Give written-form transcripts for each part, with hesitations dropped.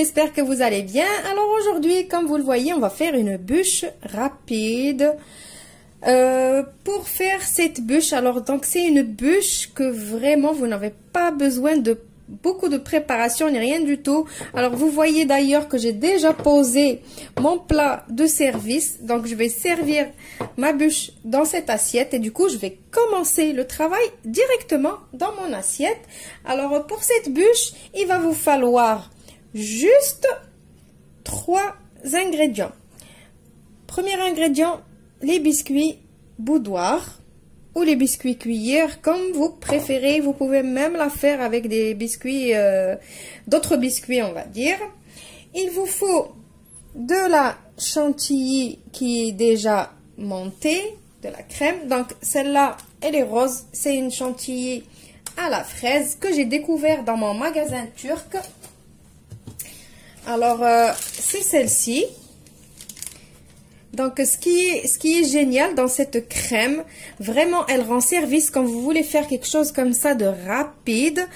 j'espère que vous allez bien. Alors aujourd'hui, comme vous le voyez, on va faire une bûche rapide. Pour faire cette bûche, alors donc c'est une bûche que vraiment vous n'avez pas besoin de beaucoup de préparation ni rien du tout. Alors vous voyez d'ailleurs que j'ai déjà posé mon plat de service, donc je vais servir ma bûche dans cette assiette et du coup je vais commencer le travail directement dans mon assiette. Alors pour cette bûche, il va vous falloir juste 3 ingrédients. Premier ingrédient, les biscuits boudoir ou les biscuits cuillères, comme vous préférez. Vous pouvez même la faire avec des biscuits, d'autres biscuits, on va dire. Il vous faut de la chantilly qui est déjà montée, de la crème. Donc celle-là, elle est rose. C'est une chantilly à la fraise que j'ai découvert dans mon magasin turc. Alors, c'est celle-ci. Donc, ce qui est génial dans cette crème, vraiment, elle rend service quand vous voulez faire quelque chose comme ça de rapide.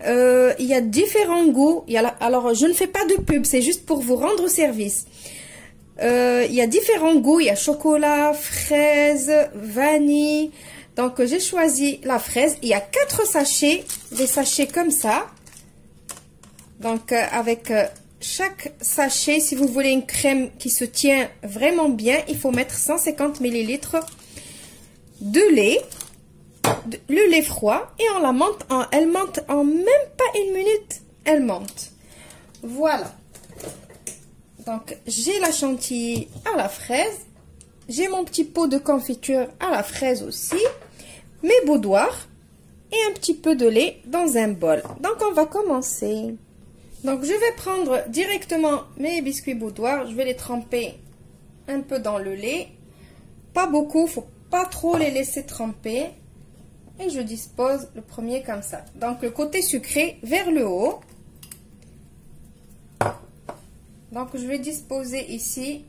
Il y a différents goûts. Alors, je ne fais pas de pub, c'est juste pour vous rendre service. Il y a différents goûts. Il y a chocolat, fraise, vanille. Donc, j'ai choisi la fraise. Il y a 4 sachets, des sachets comme ça. Donc, avec... chaque sachet, si vous voulez une crème qui se tient vraiment bien, il faut mettre 150 ml de lait, le lait froid, et on la monte, elle monte en même pas une minute, elle monte. Voilà. Donc, j'ai la chantilly à la fraise, j'ai mon petit pot de confiture à la fraise aussi, mes boudoirs, et un petit peu de lait dans un bol. Donc, on va commencer. Donc, je vais prendre directement mes biscuits boudoir. Je vais les tremper un peu dans le lait. Pas beaucoup, faut pas trop les laisser tremper. Et je dispose le premier comme ça. Donc, le côté sucré vers le haut. Donc, je vais disposer ici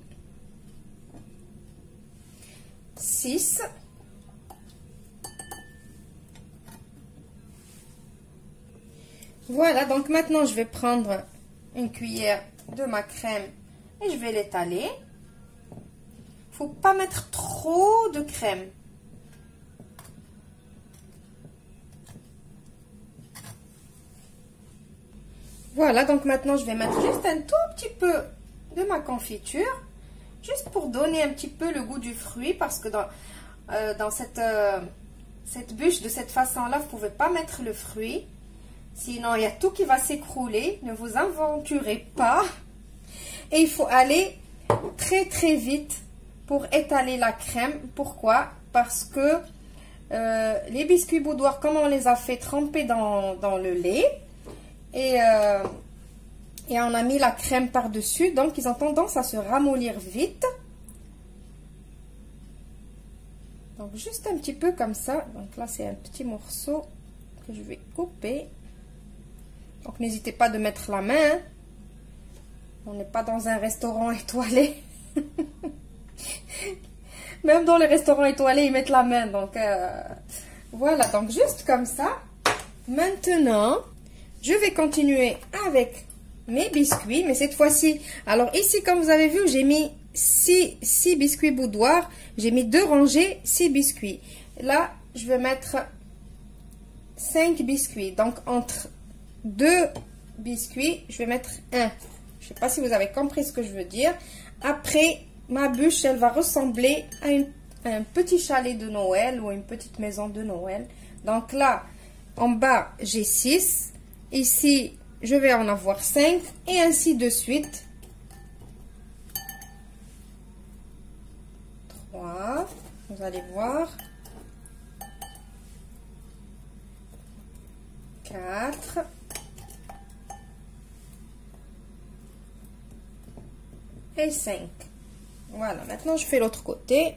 6. Voilà, donc maintenant je vais prendre une cuillère de ma crème et je vais l'étaler. Il ne faut pas mettre trop de crème. Voilà, donc maintenant je vais mettre juste un tout petit peu de ma confiture, juste pour donner un petit peu le goût du fruit, parce que dans cette bûche, de cette façon-là, vous ne pouvez pas mettre le fruit. Sinon, il y a tout qui va s'écrouler. Ne vous aventurez pas. Et il faut aller très très vite pour étaler la crème. Pourquoi? Parce que les biscuits boudoir, comme on les a fait tremper dans le lait, et on a mis la crème par-dessus, donc ils ont tendance à se ramollir vite. Donc juste un petit peu comme ça. Donc là, c'est un petit morceau que je vais couper. Donc, n'hésitez pas de mettre la main. Hein. On n'est pas dans un restaurant étoilé. Même dans les restaurants étoilés, ils mettent la main. Donc, voilà. Donc, juste comme ça. Maintenant, je vais continuer avec mes biscuits. Mais cette fois-ci, alors ici, comme vous avez vu, j'ai mis 6 biscuits boudoir. J'ai mis 2 rangées, 6 biscuits. Là, je vais mettre 5 biscuits. Donc, entre 2 biscuits, je vais mettre 1. Je sais pas si vous avez compris ce que je veux dire. Après, ma bûche, elle va ressembler à un petit chalet de Noël ou une petite maison de Noël. Donc là, en bas, j'ai 6. Ici, je vais en avoir 5 et ainsi de suite. 3, vous allez voir. 4. Et 5. Voilà, maintenant je fais l'autre côté.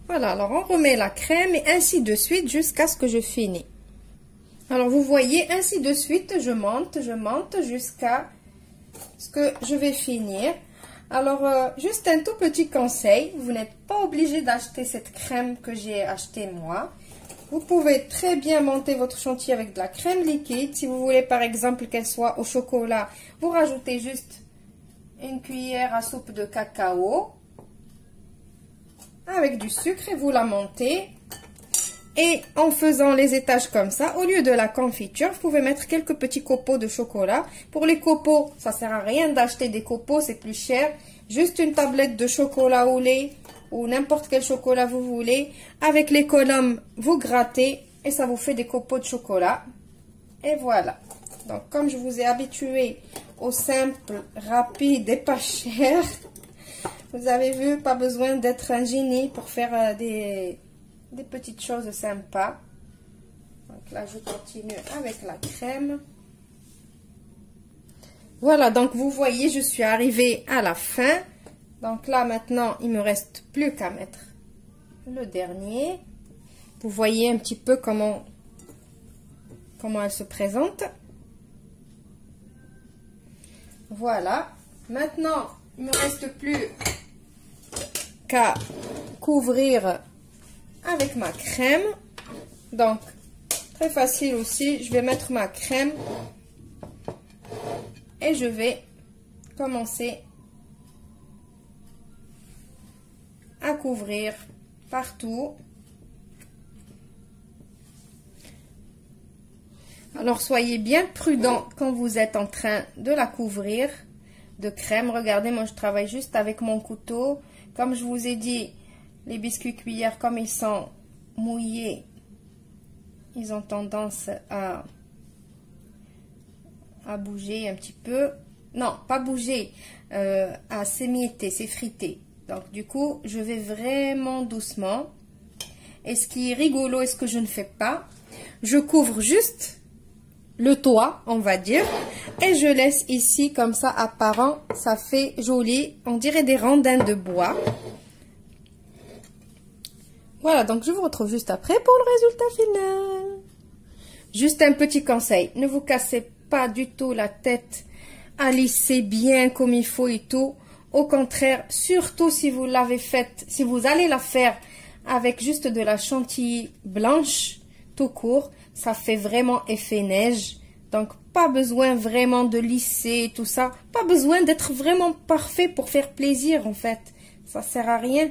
Voilà, alors on remet la crème et ainsi de suite jusqu'à ce que je finis. Alors vous voyez, ainsi de suite, je monte jusqu'à ce que je vais finir. Alors, juste un tout petit conseil, vous n'êtes pas obligé d'acheter cette crème que j'ai achetée moi. Vous pouvez très bien monter votre chantilly avec de la crème liquide. Si vous voulez par exemple qu'elle soit au chocolat, vous rajoutez juste une cuillère à soupe de cacao avec du sucre et vous la montez. Et en faisant les étages comme ça, au lieu de la confiture, vous pouvez mettre quelques petits copeaux de chocolat. Pour les copeaux, ça sert à rien d'acheter des copeaux, c'est plus cher. Juste une tablette de chocolat au lait ou n'importe quel chocolat vous voulez. Avec l'économe, vous grattez et ça vous fait des copeaux de chocolat. Et voilà. Donc, comme je vous ai habitué au simple, rapide et pas cher, vous avez vu, pas besoin d'être un génie pour faire des petites choses sympas. Donc là, je continue avec la crème. Voilà, donc vous voyez, je suis arrivée à la fin. Donc là, maintenant, il me reste plus qu'à mettre le dernier. Vous voyez un petit peu comment elle se présente. Voilà. Maintenant, il ne me reste plus qu'à couvrir avec ma crème. Donc, très facile aussi. Je vais mettre ma crème et je vais commencer à couvrir partout. Alors, soyez bien prudent quand vous êtes en train de la couvrir de crème. Regardez, moi, je travaille juste avec mon couteau. Comme je vous ai dit, les biscuits cuillères, comme ils sont mouillés, ils ont tendance à bouger un petit peu. Non, pas bouger, à s'émietter, s'effriter. Donc, du coup, je vais vraiment doucement. Et ce qui est rigolo et ce que je ne fais pas, je couvre juste le toit, on va dire, et je laisse ici comme ça apparent, ça fait joli, on dirait des rondins de bois. Voilà, donc je vous retrouve juste après pour le résultat final. Juste un petit conseil, ne vous cassez pas du tout la tête à lisser bien comme il faut et tout. Au contraire, surtout si vous l'avez faite, si vous allez la faire avec juste de la chantilly blanche, tout court, ça fait vraiment effet neige. Donc, pas besoin vraiment de lisser tout ça. Pas besoin d'être vraiment parfait pour faire plaisir, en fait. Ça sert à rien.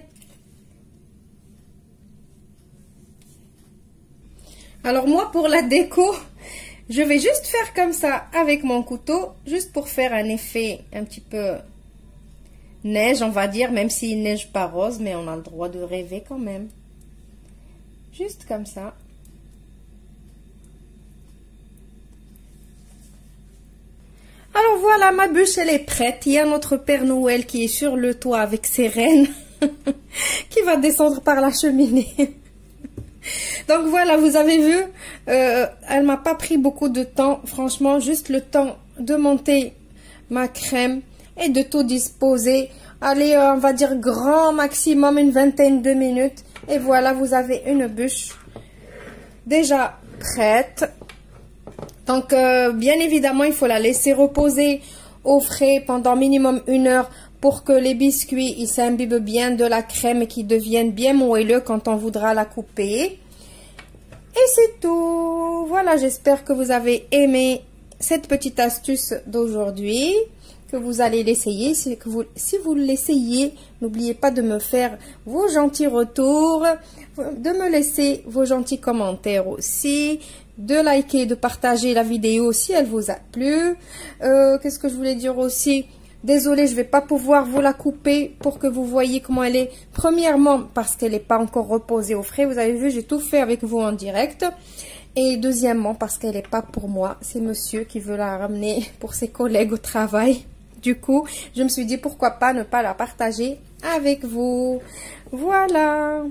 Alors, moi, pour la déco, je vais juste faire comme ça avec mon couteau, juste pour faire un effet un petit peu neige, on va dire, même s'il neige pas rose, mais on a le droit de rêver quand même. Juste comme ça. Alors voilà, ma bûche, elle est prête. Il y a notre Père Noël qui est sur le toit avec ses rennes, qui va descendre par la cheminée. Donc voilà, vous avez vu, elle m'a pas pris beaucoup de temps. Franchement, juste le temps de monter ma crème et de tout disposer. Allez, on va dire grand maximum une vingtaine de minutes. Et voilà, vous avez une bûche déjà prête. Donc, bien évidemment, il faut la laisser reposer au frais pendant minimum 1 heure pour que les biscuits ils s'imbibent bien de la crème et qu'ils deviennent bien moelleux quand on voudra la couper. Et c'est tout. Voilà, j'espère que vous avez aimé cette petite astuce d'aujourd'hui, que vous allez l'essayer. Si vous l'essayez, n'oubliez pas de me faire vos gentils retours, de me laisser vos gentils commentaires aussi, de liker, de partager la vidéo si elle vous a plu. Qu'est-ce que je voulais dire aussi? Désolée, je vais pas pouvoir vous la couper pour que vous voyez comment elle est. Premièrement, parce qu'elle n'est pas encore reposée au frais. Vous avez vu, j'ai tout fait avec vous en direct. Et deuxièmement, parce qu'elle n'est pas pour moi. C'est monsieur qui veut la ramener pour ses collègues au travail. Du coup, je me suis dit pourquoi pas ne pas la partager avec vous. Voilà.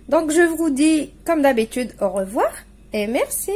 Donc, je vous dis, comme d'habitude, au revoir et merci.